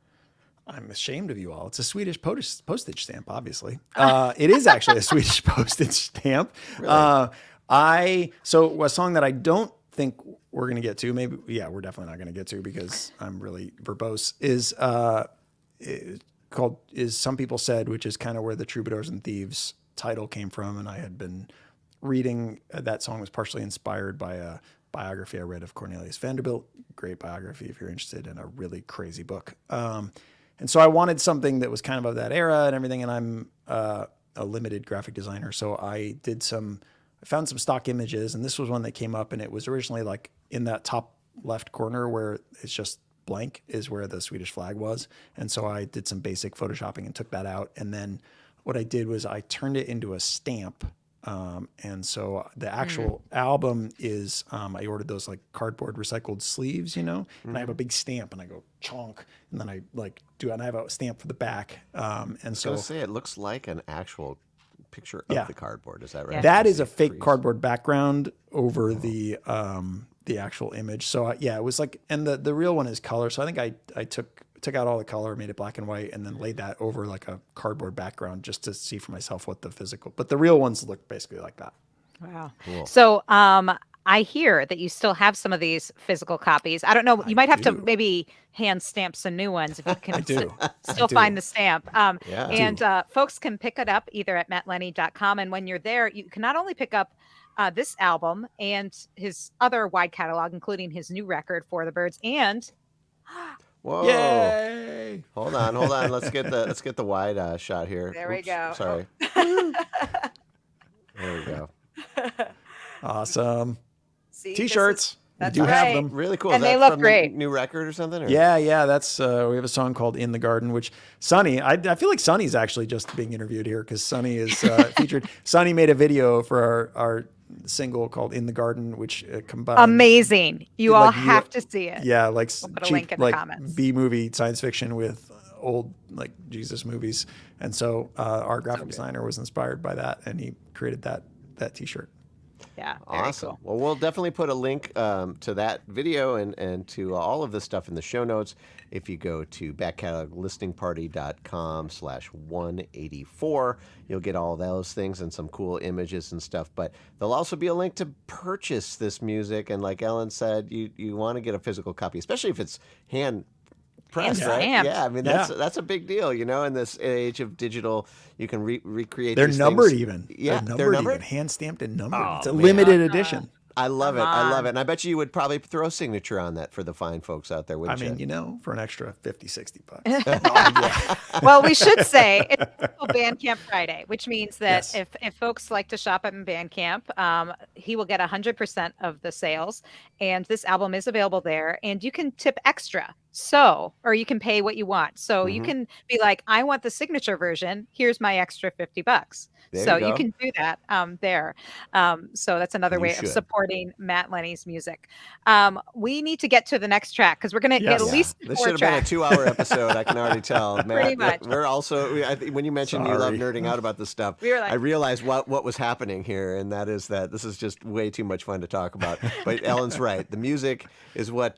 I'm ashamed of you all. It's a Swedish postage stamp, obviously. It is actually a Swedish postage stamp. Really? So a song that I don't think we're going to get to, maybe, we're definitely not going to get to because I'm really verbose, is Some People Said, which is kind of where the Troubadours and Thieves title came from. And I had been reading, that song was partially inspired by a biography I read of Cornelius Vanderbilt. Great biography if you're interested in a really crazy book. And so I wanted something that was kind of that era and everything. And I'm a limited graphic designer. So I found some stock images, and this was one that came up, and it was originally like in that top left corner where it's just blank is where the Swedish flag was. And so I did some basic photoshopping and took that out. And then what I did was I turned it into a stamp. And so the actual album is, I ordered those like cardboard recycled sleeves, and I have a big stamp and I go chonk, and then I and I have a stamp for the back. And so I was gonna say, it looks like an actual picture of the cardboard. Is that right? Yeah. That is a fake cardboard background over the actual image. So it was like, and the real one is color. So I think I took out all the color, made it black and white, and then laid that over like a cardboard background just to see for myself what the physical, but the real ones look basically like that. Wow. Cool. So, I hear that you still have some of these physical copies. I don't know. You might have to maybe hand stamp some new ones if you can still find the stamp. And folks can pick it up either at mattlenny.com. And when you're there, you can not only pick up this album and his other wide catalog, including his new record, For the Birds, and whoa! Yay! Hold on. Let's get the wide shot here. There we go. Sorry. There we go. Awesome. See, T-shirts. We do right. have them. Really cool. And Is that they look from great. New record or something? Or? Yeah. That's we have a song called "In the Garden," which Sonny. I feel like Sonny's actually just being interviewed here because Sonny is featured. Sonny made a video for our single called "In the Garden," which combines Amazing. You all like, have to see it. which combines Amazing. You all like have to see it. yeah, like We'll put a cheap link in the like comments. B movie science fiction with old like Jesus movies, and so our graphic designer was inspired by that, and he created that T-shirt. Yeah. Very Awesome. cool. Well, we'll definitely put a link to that video and to all of this stuff in the show notes. If you go to backcataloglistingparty.com/184, you'll get all those things and some cool images and stuff. But there'll also be a link to purchase this music. And like Ellen said, you want to get a physical copy, especially if it's hand pressed, right? Hand-stamped. Yeah, I mean that's a big deal, in this age of digital. You can recreate. They're these numbered things. even. Yeah, they're numbered. even hand stamped and numbered. Oh, It's a man. limited edition. I love it. Come I love on. it. And I bet you would probably throw a signature on that for the fine folks out there, I wouldn't you? mean, for an extra $50-$60. Well, we should say it's also Bandcamp Friday, which means that Yes. if folks like to shop at Bandcamp, he will get 100% of the sales. And this album is available there. And you can tip extra. Or you can pay what you want. So you can be like, I want the signature version. Here's my extra $50. There So you go. you can do that there. So that's another You way should. of supporting Matt Lenny's music. We need to get to the next track because we're going to get Yes. at least This 4 should have been a tracks. 2-hour episode. I can already tell. Pretty Matt, much. we're also. I think when you mentioned you love Sorry. nerding out about this stuff, We were like- I realized what was happening here, and that is that this is just way too much fun to talk about. But Ellen's right. The music is what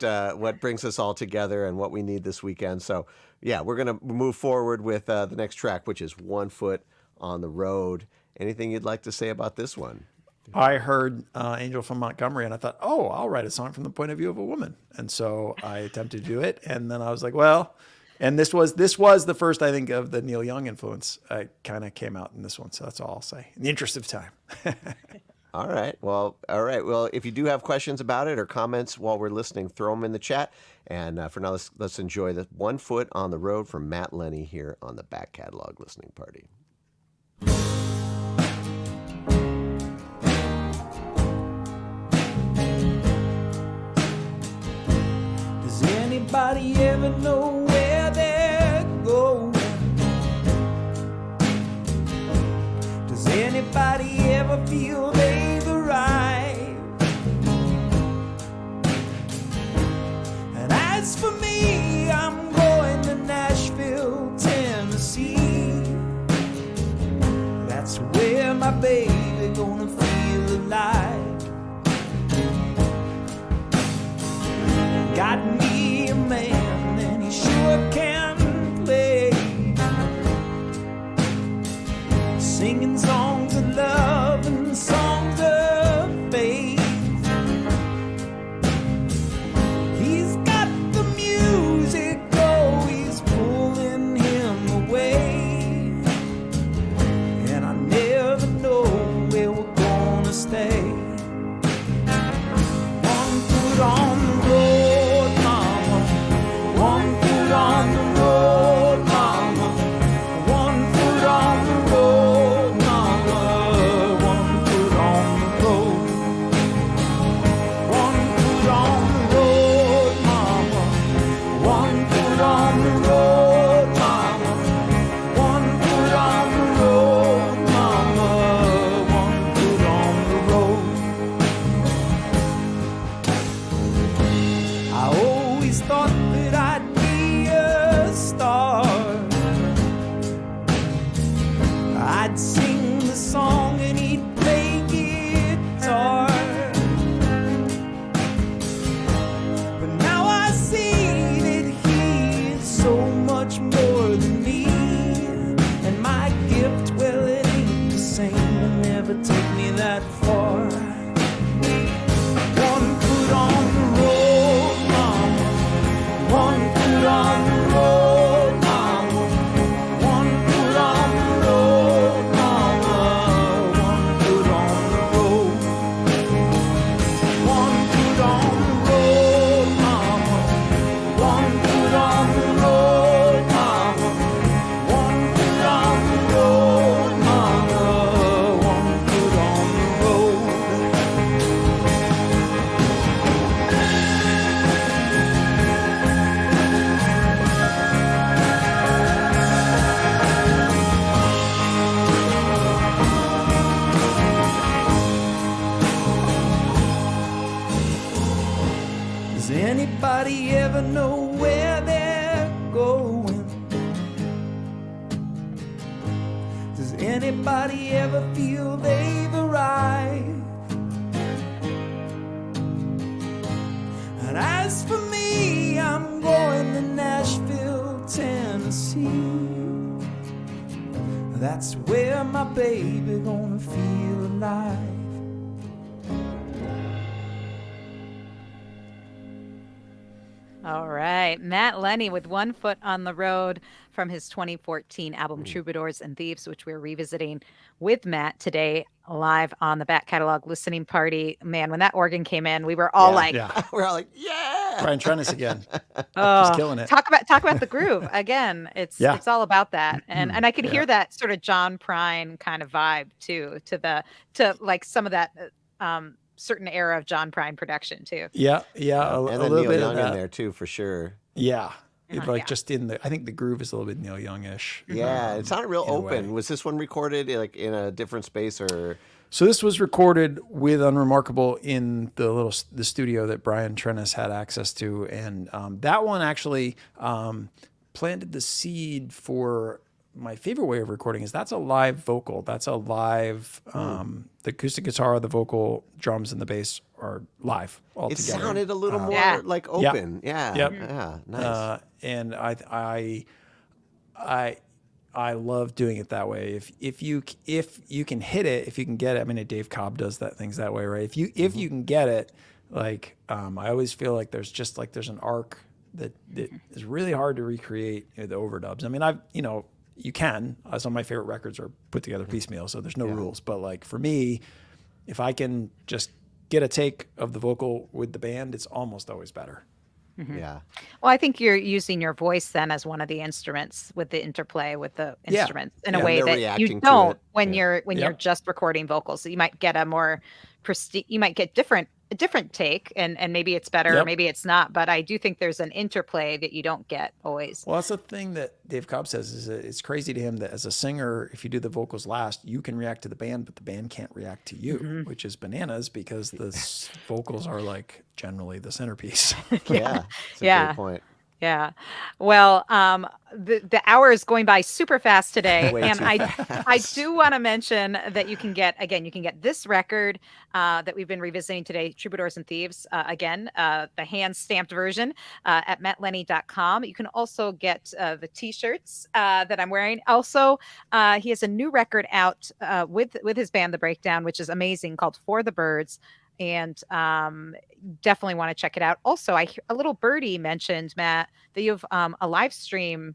brings us all together and what we need this weekend. So yeah, we're gonna move forward with the next track, which is "One Foot on the Road." Anything you'd like to say about this one? I heard Angel from Montgomery, and I thought, oh, I'll write a song from the point of view of a woman. And so I attempted to do it, and then I was like, well, and this was the first, I think, of the Neil Young influence. I kind of came out in this one, so that's all I'll say. In the interest of time. All right. Well, if you do have questions about it or comments while we're listening, throw them in the chat. And for now, let's enjoy the "One Foot on the Road" from Matt Lenny here on the Back Catalog Listening Party. Does anybody ever know where they're going? Does anybody ever feel they've arrived? And as for me, I'm going to Nashville, Tennessee. That's where my baby gonna feel alive. Got me a man, and he sure can play. Singing songs of love and songs of faith. He's got the music, always pulling him away. And I never know where we're gonna stay. One foot on the road, mama. One foot on the road, mama. One foot on the road, mama. One foot on the road. One foot on the road, mama. One foot on the road, mama. One foot on the road, mama. One foot on the road. I always thought that I'd be a star. I'd sing the song and he'd play guitar. But now I see that he is so much more than me. And my gift, well, it ain't the same. It'll never take me that far. One foot on the road, mama. anybody ever know where they're going? Does anybody ever feel they've arrived? And as for me, I'm going to Nashville, Tennessee. That's where my baby gonna feel alive. All right. Matt Lenny with One Foot on the Road from his 2014 album Troubadours and Thieves, which we're revisiting with Matt today live on the back catalog listening party. Man, when that organ came in, we were all like, Yeah. We're all like, yeah. Brian Trennis again. oh, Just killing it. talk about the groove. Again, it's all about that. And I could hear that sort of John Prine kind of vibe too, to like some of that certain era of John Prine production too. Yeah. And A then little Neil bit Young of in that. there too, for sure. Yeah. Yeah. Just in the, I think the groove is a little bit Neil Youngish. Yeah, it sounded real in a way. open. Was this one recorded like in a different space or? So this was recorded with Unremarkable in the studio that Brian Trennis had access to, and that one actually planted the seed for my favorite way of recording. Is that's a live vocal. That's a live. The acoustic guitar, the vocal, drums, and the bass are live all It together. sounded a little more Yeah. like open. Yeah. Yep. Yeah. Nice. And I love doing it that way. If you can hit it, if you can get it. I mean, Dave Cobb does things that way, right? If you can get it, like I always feel like there's an arc that is really hard to recreate, the overdubs. I mean, you can. Some of my favorite records are put together piecemeal, so there's no rules. But like for me, if I can just get a take of the vocal with the band, it's almost always better. Yeah. Well, I think you're using your voice then as one of the instruments with the interplay with the instruments in a Yeah, way they're that reacting you to don't it. when Yeah. you're just recording vocals. So you might get a more you might get a different take and maybe it's better or Yep. maybe it's not, but I do think there's an interplay that you don't get always. Well, that's the thing that Dave Cobb says is that it's crazy to him that as a singer, if you do the vocals last, you can react to the band, but the band can't react to you, which is bananas because the vocals are like generally the centerpiece. Yeah. That's a Yeah. great point. Yeah. Well, the hour is going by super fast today. Way And too I fast. do want to mention that you can get this record that we've been revisiting today, Troubadours and Thieves, the hand stamped version at mattlenny.com. You can also get the t-shirts that I'm wearing. Also, he has a new record out with his band, The Breakdown, which is amazing, called For the Birds. And definitely want to check it out. Also, a little birdie mentioned, Matt, that you have a live stream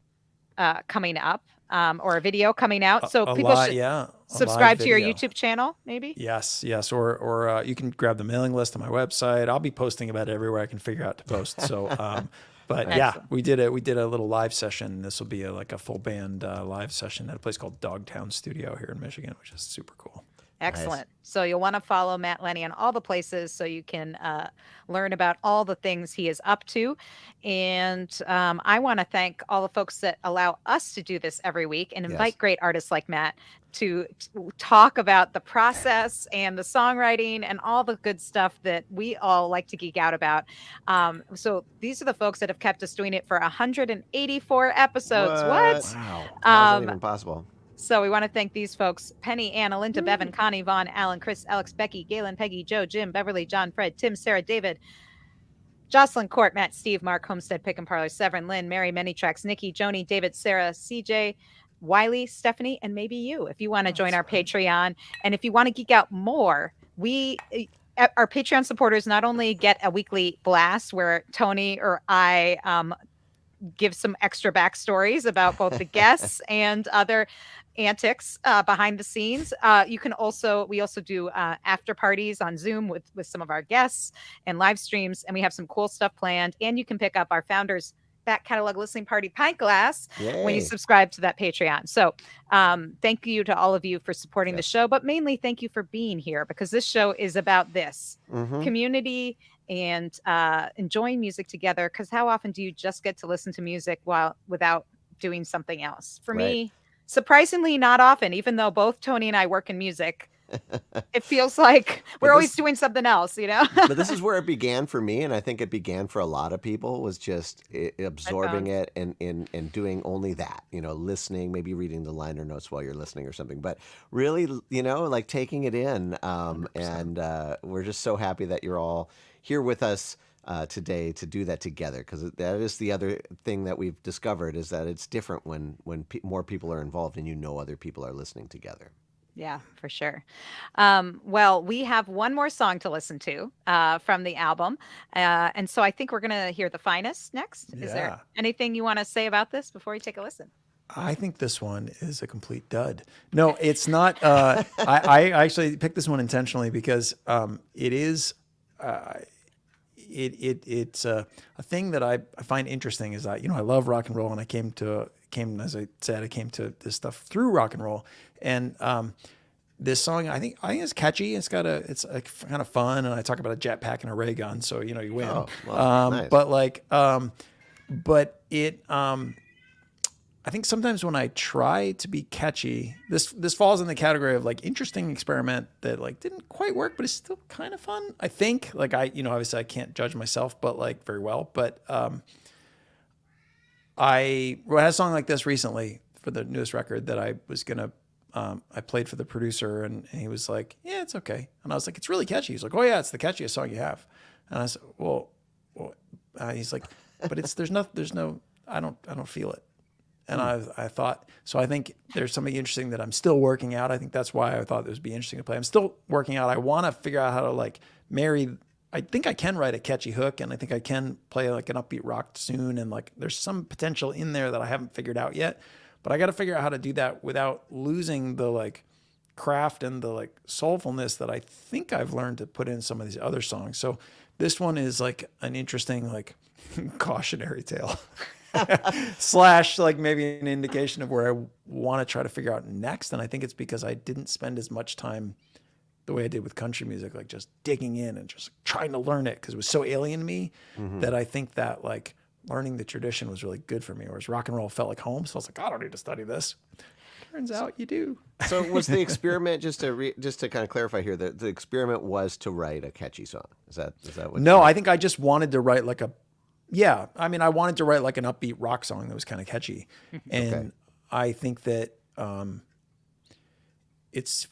coming up or a video coming out. So people should subscribe to your YouTube channel, maybe. Yes. Or you can grab the mailing list on my website. I'll be posting about it everywhere I can figure out to post. So, but yeah, Excellent. we did a little live session. This will be like a full band live session at a place called Dogtown Studio here in Michigan, which is super cool. Excellent. So you'll want to follow Matt Lenny on all the places so you can learn about all the things he is up to. And I want to thank all the folks that allow us to do this every week and invite great artists like Matt to talk about the process and the songwriting and all the good stuff that we all like to geek out about. So these are the folks that have kept us doing it for 184 episodes. What? Wow. How's that even possible? So we want to thank these folks: Penny, Anna, Linda, Bevan, Connie, Vaughn, Alan, Chris, Alex, Becky, Galen, Peggy, Joe, Jim, Beverly, John, Fred, Tim, Sarah, David, Jocelyn, Court, Matt, Steve, Mark, Homestead, Pick and Parlor, Severin, Lynn, Mary, Many Tracks, Nikki, Joni, David, Sarah, CJ, Wiley, Stephanie, and maybe you if you want to join our Patreon. And if you want to geek out more, our Patreon supporters not only get a weekly blast where Tony or I give some extra backstories about both the guests and other antics behind the scenes. We also do after parties on Zoom with some of our guests and live streams, and we have some cool stuff planned. And you can pick up our founders back catalog listening party pint glass when you subscribe to that Patreon. So thank you to all of you for supporting the show, but mainly thank you for being here, because this show is about this community and enjoying music together. Because how often do you just get to listen to music without doing something else? For me, surprisingly not often, even though both Tony and I work in music It feels like we're But always this, doing something else, you know? but this is where it began for me, and I think it began for a lot of people, was just absorbing Headphones. it and doing only that, listening, maybe reading the liner notes while you're listening or something, but really, like taking it in. 100%. And we're just so happy that you're all here with us today to do that together, because that is the other thing that we've discovered, is that it's different when more people are involved and other people are listening together. Yeah, for sure. Well, we have one more song to listen to from the album. And so I think we're going to hear The Finest next. Is there Yeah. anything you want to say about this before we take a listen? I think this one is a complete dud. No, it's not. I actually picked this one intentionally because it is. It's a thing that I find interesting, is that I love rock and roll, and I came as I said, I came to this stuff through rock and roll, and this song I think it's catchy. It's kind of fun, and I talk about a jetpack and a ray gun, so you win. Oh, well, nice. But it I think sometimes when I try to be catchy, this falls in the category of like interesting experiment that like didn't quite work, but it's still kind of fun. I think obviously I can't judge myself, but like very well. But I had a song like this recently for the newest record that I was gonna. I played for the producer, and he was like, "Yeah, it's okay," and I was like, "It's really catchy." He's like, "Oh yeah, it's the catchiest song you have," and I said, "Well," he's like, "But there's no, I don't feel it." And I thought, so I think there's something interesting that I'm still working out. I think that's why I thought it would be interesting to play. I'm still working out. I want to figure out how to like marry. I think I can write a catchy hook, and I think I can play like an upbeat rock tune, and like there's some potential in there that I haven't figured out yet. But I got to figure out how to do that without losing the like craft and the like soulfulness that I think I've learned to put in some of these other songs. So this one is like an interesting like cautionary tale. / like maybe an indication of where I want to try to figure out next. And I think it's because I didn't spend as much time the way I did with country music, like just digging in and just trying to learn it, because it was so alien to me that I think that like learning the tradition was really good for me, whereas rock and roll felt like home. So I was like, I don't need to study this. Turns out you do. So was the experiment, just to kind of clarify here, the experiment was to write a catchy song? Is that what? No, I think I just wanted to write like I wanted to write like an upbeat rock song that was kind of catchy. And Okay. I think that it's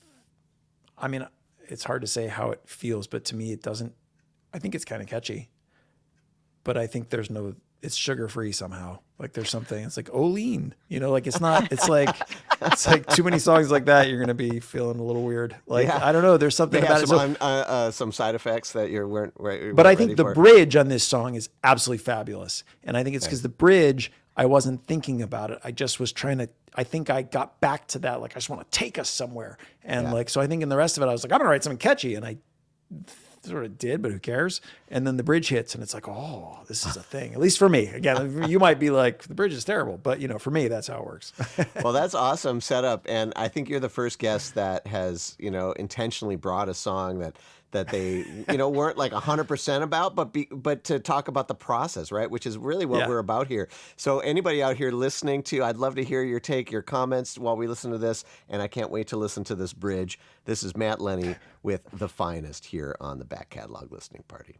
hard to say how it feels, but to me it doesn't. I think it's kind of catchy, but I think it's sugar-free somehow. Like there's something, it's like Olean, like it's not, it's like too many songs like that, you're going to be feeling a little weird. Like, Yeah. I don't know. There's something They about have it. some side effects that you weren't But I ready think the for. bridge on this song is absolutely fabulous. And I think it's because the bridge, I wasn't thinking about it. I just was I think I got back to that. Like, I just want to take us somewhere. And so I think in the rest of it, I was like, I'm going to write something catchy. And I sort of did, but who cares? And then the bridge hits and it's like, oh, this is a thing. At least for me. Again, you might be like, the bridge is terrible, but for me, that's how it works. Well, that's awesome setup, and I think you're the first guest that has intentionally brought a song that they weren't like 100% about, but to talk about the process, right? Which is really what we're about here. So anybody out here listening to, I'd love to hear your comments while we listen to this, and I can't wait to listen to this bridge. This is Matt Lenny with The Finest here on the Back Catalog Listening Party.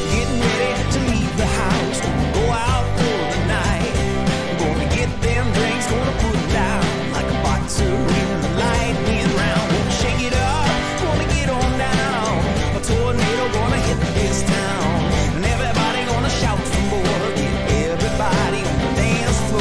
Getting ready to leave the house, gonna go out for the night. Gonna get them drinks, gonna put it down like a boxer in the light. Being round, gonna shake it up, gonna get on down. A tornado gonna hit this town, and everybody gonna shout some more. Get everybody on the dance floor.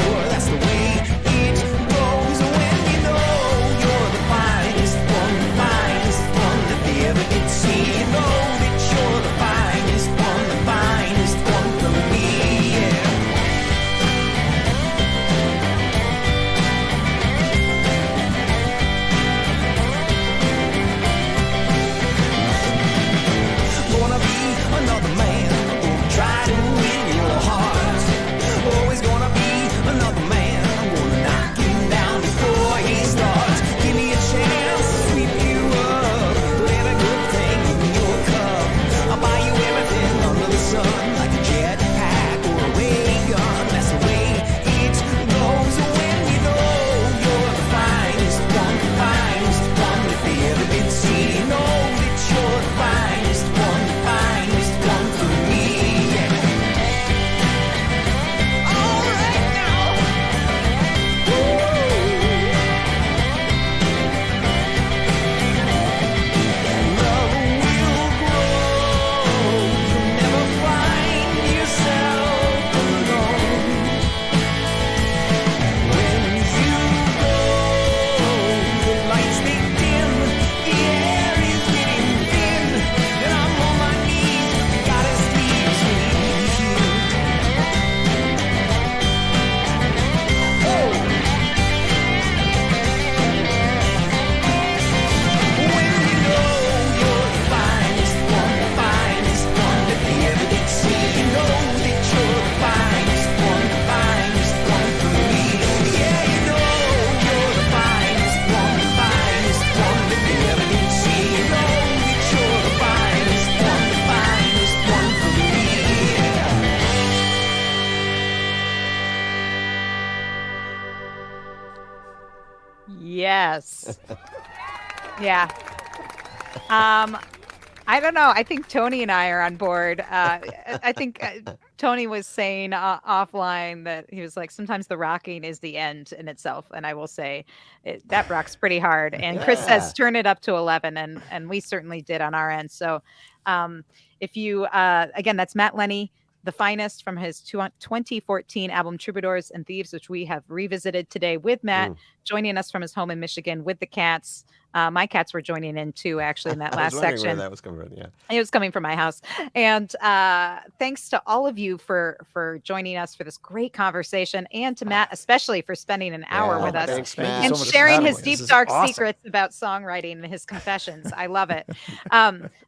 Yes. Yeah. I don't know. I think Tony and I are on board. I think Tony was saying offline that he was like, sometimes the rocking is the end in itself. And I will say that rocks pretty hard. And Chris Yeah. says, turn it up to 11. And we certainly did on our end. So if you, again, that's Matt Lenny, the finest from his 2014 album Troubadours and Thieves, which we have revisited today with Matt, joining us from his home in Michigan with the cats. My cats were joining in too, actually, in that I was last wondering section. where that was coming from. Yeah. It was coming from my house. And thanks to all of you for joining us for this great conversation, and to Matt especially for spending an hour Yeah, with us thanks, Thank you Matt. and so much for sharing having his me. deep This is dark awesome. secrets about songwriting and his confessions. I love it.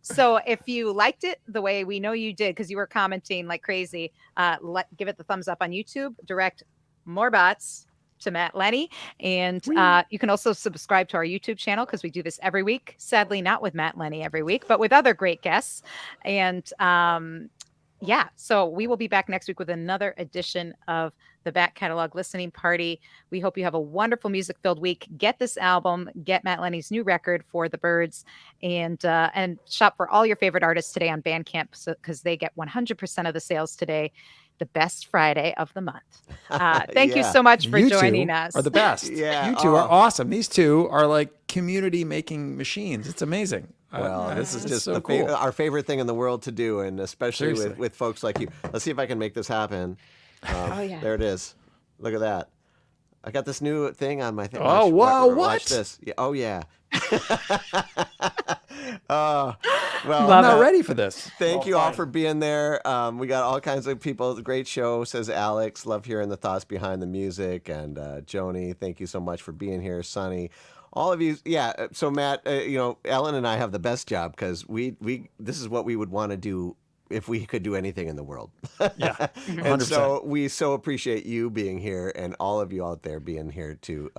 So if you liked it the way we know you did, because you were commenting like crazy, give it the thumbs up on YouTube. Direct more bots to Matt Lenny. And you can also subscribe to our YouTube channel, because we do this every week. Sadly, not with Matt Lenny every week, but with other great guests. And yeah, so we will be back next week with another edition of the Back Catalog Listening Party. We hope you have a wonderful music-filled week. Get this album, get Matt Lenny's new record, For the Birds, and shop for all your favorite artists today on Bandcamp, because they get 100% of the sales today, the best Friday of the month. Thank you Yeah. so much for You joining two us. are the best. Yeah, You two are oh. awesome. These two are like community making machines. It's amazing. Well, this is it's just so cool. our favorite thing in the world to do, and especially Seriously. with folks like you. Let's see if I can make this happen. Oh, yeah. There it is. Look at that. I got this new thing on my thing. Oh, whoa, watch what? this. Yeah, oh, yeah. Well, I'm not ready for this. thank you all for being there. We got all kinds of people. Great show, says Alex. Love hearing the thoughts behind the music. And Joni, thank you so much for being here. Sonny, all of you. Yeah. So Matt, Ellen and I have the best job, because this is what we would want to do if we could do anything in the world. Yeah, And 100%. so we so appreciate you being here, and all of you out there being here to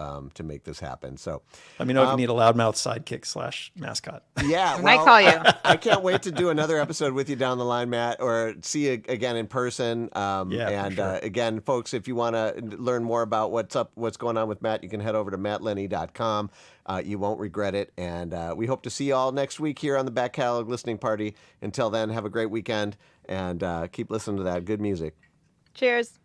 make this happen. So Let me know if you need a loudmouth sidekick / mascot. yeah, We might call you. I can't wait to do another episode with you down the line, Matt, or see you again in person. Yeah, for sure. Again, folks, if you want to learn more about what's going on with Matt, you can head over to mattlenny.com. You won't regret it. And we hope to see you all next week here on the Back Catalog Listening Party. Until then, have a great weekend, and keep listening to that good music. Cheers.